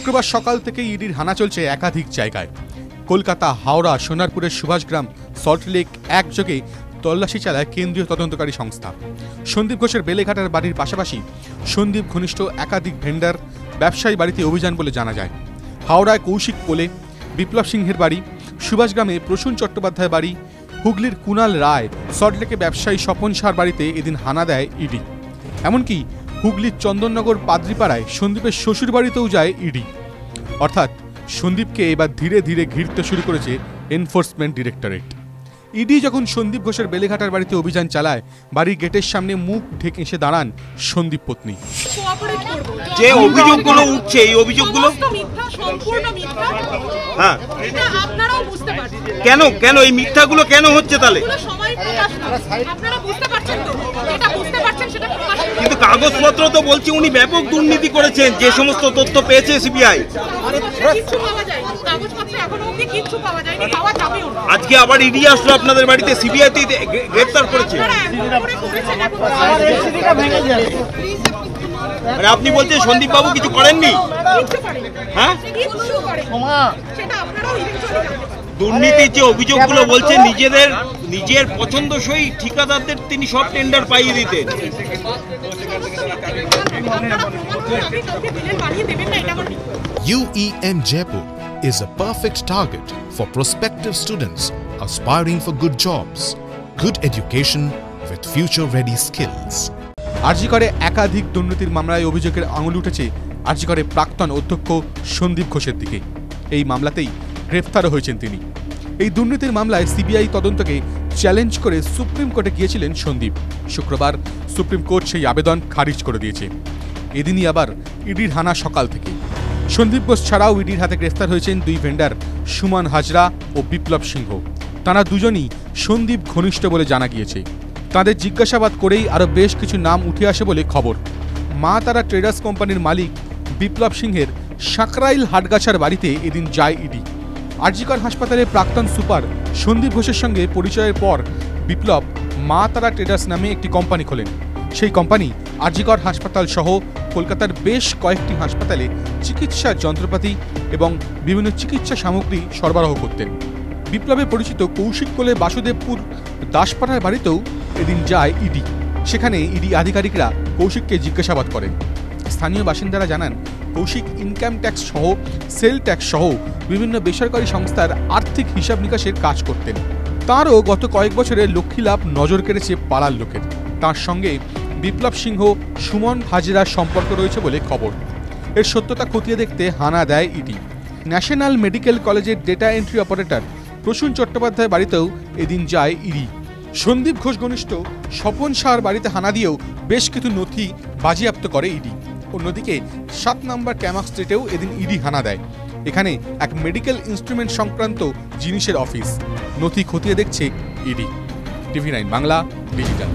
শুক্রবার সকাল থেকে ইডির হানা চলছে একাধিক জায়গায়। কলকাতা, হাওড়া, সোনারপুরের সুভাষগ্রাম, সল্টলেক একযোগে তল্লাশি চালায় কেন্দ্রীয় তদন্তকারী সংস্থা। সন্দীপ ঘোষের বেলেঘাটার বাড়ির পাশাপাশি সন্দীপ ঘনিষ্ঠ একাধিক ভেন্ডার, ব্যবসায়ী বাড়িতে অভিযান বলে জানা যায়। হাওড়ায় কৌশিক কোলে, বিপ্লব সিংহের বাড়ি, সুভাষগ্রামে প্রসূন চট্টোপাধ্যায়ের বাড়ি, হুগলির কুণাল রায়, সল্টলেকে ব্যবসায়ী স্বপন সাহার বাড়িতে এদিন হানা দেয় ইডি। এমনকি হুগলির চন্দননগর পাদ্রিপাড়ায় সন্দীপের শ্বশুর বাড়িতেও যায় ইডি। অর্থাৎ সন্দীপকে এবার ধীরে ধীরে ঘিরতে শুরু করেছে এনফোর্সমেন্ট ডিরেক্টরেট। ইডি যখন সন্দীপ ঘোষের বেলেঘাটার বাড়িতে অভিযান চালায়, বাড়ির গেটের সামনে মুখ ঢেকে এসে দাঁড়ান সন্দীপ পত্নী। যে অভিযোগগুলো উঠছে, এই অভিযোগগুলো হ্যাঁ কেন কেন এই মিথ্যাগুলো কেন হচ্ছে তাহলে? কিন্তু কাগজপত্র তো বলছে উনি ব্যাপক দুর্নীতি করেছেন, যে সমস্ত তথ্য পেয়েছে সিবিআই। আজকে আবার ইডি আসলো আপনাদের বাড়িতে, সিবিআই গ্রেফতার করেছে। মানে আপনি বলছেন সন্দীপ বাবু কিছু করেননি? হ্যাঁ, দুর্নীতির যে অভিযোগগুলো বলছে, নিজের পছন্দসই ঠিকাদারদের তিনি সব টেন্ডার পাইয়ে দিতেন। UEM Jaipur is a perfect target for prospective students aspiring for good jobs, good education with future-ready skills. আরজি করে একাধিক দুর্নীতির মামলায় অভিযোগের আঙুল উঠেছে আরজি করে প্রাক্তন অধ্যক্ষ সন্দীপ ঘোষের দিকে। এই মামলাতেই গ্রেফতারও হয়েছেন তিনি। এই দুর্নীতির মামলায় সিবিআই তদন্তকে চ্যালেঞ্জ করে সুপ্রিম কোর্টে গিয়েছিলেন সন্দীপ। শুক্রবার সুপ্রিম কোর্ট সেই আবেদন খারিজ করে দিয়েছে। এদিনই আবার ইডির হানা সকাল থেকে। সন্দীপ ঘোষ ছাড়াও ইডির হাতে গ্রেফতার হয়েছেন দুই ভেন্ডার, সুমন হাজরা ও বিপ্লব সিংহ। তারা দুজনই সন্দীপ ঘনিষ্ঠ বলে জানা গিয়েছে। তাদের জিজ্ঞাসাবাদ করেই আরও বেশ কিছু নাম উঠে আসে বলে খবর। মা তারা ট্রেডার্স কোম্পানির মালিক বিপ্লব সিংহের সাকরাইল হাটগাছার বাড়িতে এদিন যায় ইডি। আরজিকর হাসপাতালের প্রাক্তন সুপার সন্দীপ ঘোষের সঙ্গে পরিচয়ের পর বিপ্লব মা তারা ট্রেডার্স নামে একটি কোম্পানি খোলেন। সেই কোম্পানি আরজিকর হাসপাতাল সহ কলকাতার বেশ কয়েকটি হাসপাতালে চিকিৎসার যন্ত্রপাতি এবং বিভিন্ন চিকিৎসা সামগ্রী সরবরাহ করতেন। বিপ্লবে পরিচিত কৌশিক কোলে বাসুদেবপুর দাসপাড়ার বাড়িতেও এদিন যায় ইডি। সেখানে ইডি আধিকারিকরা কৌশিককে জিজ্ঞাসাবাদ করেন। স্থানীয় বাসিন্দারা জানান, কৌশিক ইনকাম ট্যাক্স সহ সেল ট্যাক্স সহ বিভিন্ন বেসরকারি সংস্থার আর্থিক হিসাব নিকাশের কাজ করতেন। তাঁরও গত কয়েক বছরে লক্ষ্মী লাভ নজর কেড়েছে পাড়ার লোকের। তাঁর সঙ্গে বিপ্লব সিংহ, সুমন হাজরার সম্পর্ক রয়েছে বলে খবর। এর সত্যতা খতিয়ে দেখতে হানা দেয় ইডি। ন্যাশনাল মেডিকেল কলেজের ডেটা এন্ট্রি অপারেটর প্রসূন চট্টোপাধ্যায়ের বাড়িতেও এদিন যায় ইডি। সন্দীপ ঘোষ ঘনিষ্ঠ স্বপন সাহার বাড়িতে হানা দিয়েও বেশ কিছু নথি বাজেয়াপ্ত করে ইডি। অন্যদিকে 7 নম্বর ক্যামাক স্ট্রিটেও এদিন ইডি হানা দেয়। এখানে এক মেডিকেল ইনস্ট্রুমেন্ট সংক্রান্ত জিনিসের অফিস। নথি খতিয়ে দেখছে ইডি। TV9 Bangla digital.